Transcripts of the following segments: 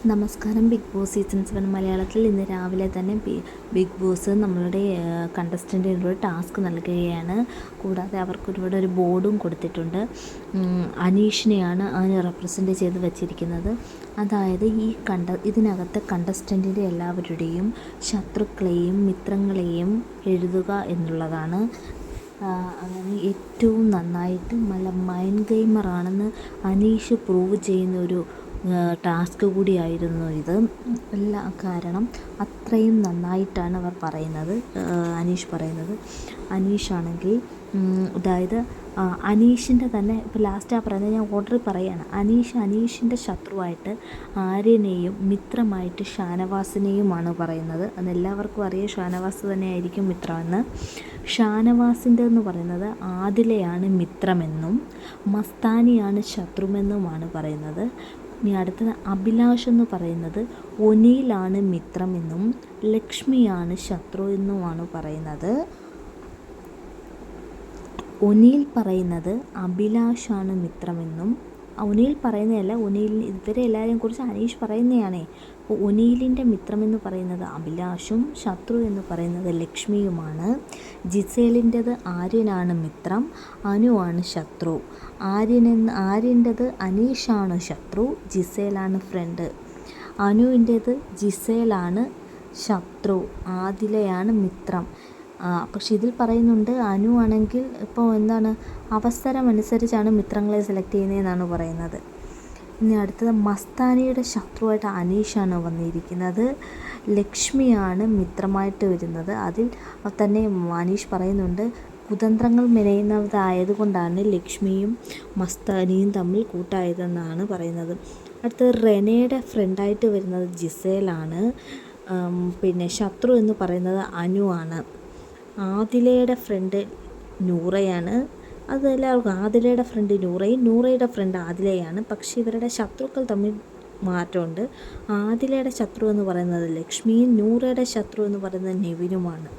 നമസ്കാരം. Big boss season 7 മലയാളത്തിൽ ഇന്ന് രാവിലെ തന്നെ ബിഗ് ബോസ് നമ്മളുടെ കണ്ടസ്റ്റൻറ്റിനോട് ടാസ്ക് നൽകുകയാണ്. കൂടാതെ അവർക്ക് ഒരു ബോർഡും കൊടുത്തിട്ടുണ്ട്. അനീഷിനെയാണ് അതിനെ റെപ്രസെൻ്റ് ചെയ്ത് വച്ചിരിക്കുന്നത്. അതായത് ഇതിനകത്തെ കണ്ടസ്റ്റൻറ്റിൻ്റെ എല്ലാവരുടെയും ശത്രുക്കളെയും മിത്രങ്ങളെയും എഴുതുക എന്നുള്ളതാണ്. അങ്ങനെ ഏറ്റവും നന്നായിട്ട് നല്ല മൈൻഡ് ഗെയിമറാണെന്ന് അനീഷ് പ്രൂവ് ചെയ്യുന്ന ഒരു ടാസ്ക് കൂടിയായിരുന്നു ഇത്. കാരണം അത്രയും നന്നായിട്ടാണ് അവർ പറയുന്നത്, അനീഷ് പറയുന്നത്. അനീഷാണെങ്കിൽ അതായത് അനീഷിൻ്റെ തന്നെ ഇപ്പോൾ ലാസ്റ്റ് പറയുന്നത് ഞാൻ ഓർഡറിൽ പറയുകയാണ്. അനീഷിൻ്റെ ശത്രുവായിട്ട് ആര്യനെയും മിത്രമായിട്ട് ഷാനവാസിനെയുമാണ് പറയുന്നത്. അതെല്ലാവർക്കും അറിയാം, ഷാനവാസ് തന്നെയായിരിക്കും മിത്രമെന്ന്. ഷാനവാസിൻ്റെ എന്ന് പറയുന്നത് ആദിലയാണ് മിത്രമെന്നും മസ്താനിയാണ് ശത്രുമെന്നുമാണ് പറയുന്നത്. ഇനി അടുത്തത് അഭിലാഷ് എന്ന് പറയുന്നത് ഒനിയിലാണ് മിത്രമെന്നും ലക്ഷ്മിയാണ് ശത്രു എന്നുമാണ് പറയുന്നത്. ഒനിയിൽ പറയുന്നത് അഭിലാഷാണ് മിത്രമെന്നും, ഒനിയിൽ പറയുന്നതല്ല, ഒനിയിൽ ഇവരെ എല്ലാവരെയും കുറിച്ച് അനീഷ് പറയുന്നതാണേ. അപ്പോൾ ഒനിയിലിൻ്റെ മിത്രമെന്ന് പറയുന്നത് അഭിലാഷും ശത്രു എന്ന് പറയുന്നത് ലക്ഷ്മിയുമാണ്. ജിസേലിൻ്റെത് ആര്യനാണ് മിത്രം, അനുവാണ് ശത്രു. ആര്യൻ്റെത് അനീഷാണ് ശത്രു, ജിസേലാണ് ഫ്രണ്ട്. അനുവിൻ്റെത് ജിസേലാണ് ശത്രു, ആദിലയാണ് മിത്രം. പക്ഷെ ഇതിൽ പറയുന്നുണ്ട് അനു ആണെങ്കിൽ ഇപ്പോൾ എന്താണ് അവസരമനുസരിച്ചാണ് മിത്രങ്ങളെ സെലക്ട് ചെയ്യുന്നതെന്നാണ് പറയുന്നത്. ഇനി അടുത്തത് മസ്താനിയുടെ ശത്രുവായിട്ട് അനീഷാണ് വന്നിരിക്കുന്നത്. ലക്ഷ്മിയാണ് മിത്രമായിട്ട് വരുന്നത്. അതിൽ തന്നെ അനീഷ് പറയുന്നുണ്ട് കുതന്ത്രങ്ങൾ മെനയുന്നതായതുകൊണ്ടാണ് ലക്ഷ്മിയും മസ്താനിയും തമ്മിൽ കൂട്ടായതെന്നാണ് പറയുന്നത്. അടുത്തത് റെനയുടെ ഫ്രണ്ടായിട്ട് വരുന്നത് ജിസേലാണ്. പിന്നെ ശത്രു എന്ന് പറയുന്നത് അനു ആണ്. ആദിലയുടെ ഫ്രണ്ട് നൂറയാണ്. അതെല്ലാവർക്കും ആദിലയുടെ ഫ്രണ്ട് നൂറയും നൂറയുടെ ഫ്രണ്ട് ആദിലയാണ്. പക്ഷേ ഇവരുടെ ശത്രുക്കൾ തമ്മിൽ മാറ്റമുണ്ട്. ആദിലയുടെ ശത്രു എന്ന് പറയുന്നത് ലക്ഷ്മിയും നൂറയുടെ ശത്രു എന്ന് പറയുന്നത് നെവിനുമാണ്.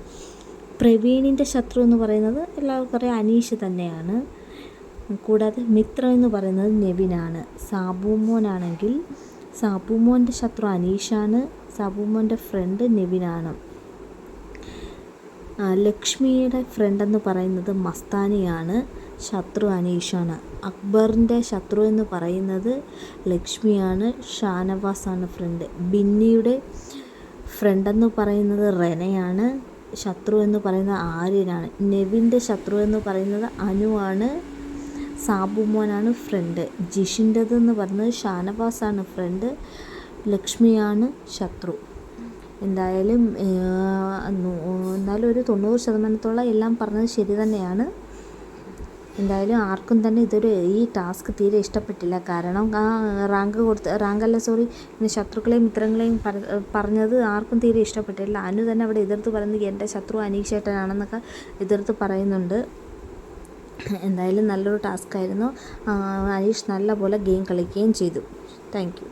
പ്രവീണിൻ്റെ ശത്രു എന്ന് പറയുന്നത് എല്ലാവർക്കും അറിയാം അനീഷ് തന്നെയാണ്. കൂടാതെ മിത്രം എന്ന് പറയുന്നത് നെവിനാണ്. സാബുമോനാണെങ്കിൽ സാബുമോൻ്റെ ശത്രു അനീഷാണ്, സാബുമോൻ്റെ ഫ്രണ്ട് നെവിനാണ്. ലക്ഷ്മിയുടെ ഫ്രണ്ടെന്ന് പറയുന്നത് മസ്താനിയാണ്, ശത്രു അനീഷാണ്. അക്ബറിൻ്റെ ശത്രു എന്ന് പറയുന്നത് ലക്ഷ്മിയാണ്, ഷാനവാസാണ് ഫ്രണ്ട്. ബിന്നിയുടെ ഫ്രണ്ടെന്ന് പറയുന്നത് റെനയാണ്, ശത്രു എന്ന് പറയുന്നത് ആര്യനാണ്. നെവിൻ്റെ ശത്രു എന്ന് പറയുന്നത് അനുവാണ്, സാബുമോനാണ് ഫ്രണ്ട്. ജിഷിൻ്റെതെന്ന് പറയുന്നത് ഷാനവാസാണ് ഫ്രണ്ട്, ലക്ഷ്മിയാണ് ശത്രു. എന്തായാലും ഒരു 90% എല്ലാം പറഞ്ഞത് ശരി തന്നെയാണ്. എന്തായാലും ആർക്കും തന്നെ ഈ ടാസ്ക് തീരെ ഇഷ്ടപ്പെട്ടില്ല. കാരണം പിന്നെ ശത്രുക്കളെയും മിത്രങ്ങളെയും പറഞ്ഞത് ആർക്കും തീരെ ഇഷ്ടപ്പെട്ടില്ല. അനു തന്നെ അവിടെ എതിർത്ത് പറയുന്നത് എൻ്റെ ശത്രു അനീഷേട്ടനാണെന്നൊക്കെ എതിർത്ത് പറയുന്നുണ്ട്. എന്തായാലും നല്ലൊരു ടാസ്ക്കായിരുന്നു. അനീഷ് നല്ല പോലെ ഗെയിം കളിക്കുകയും ചെയ്തു. Thank you.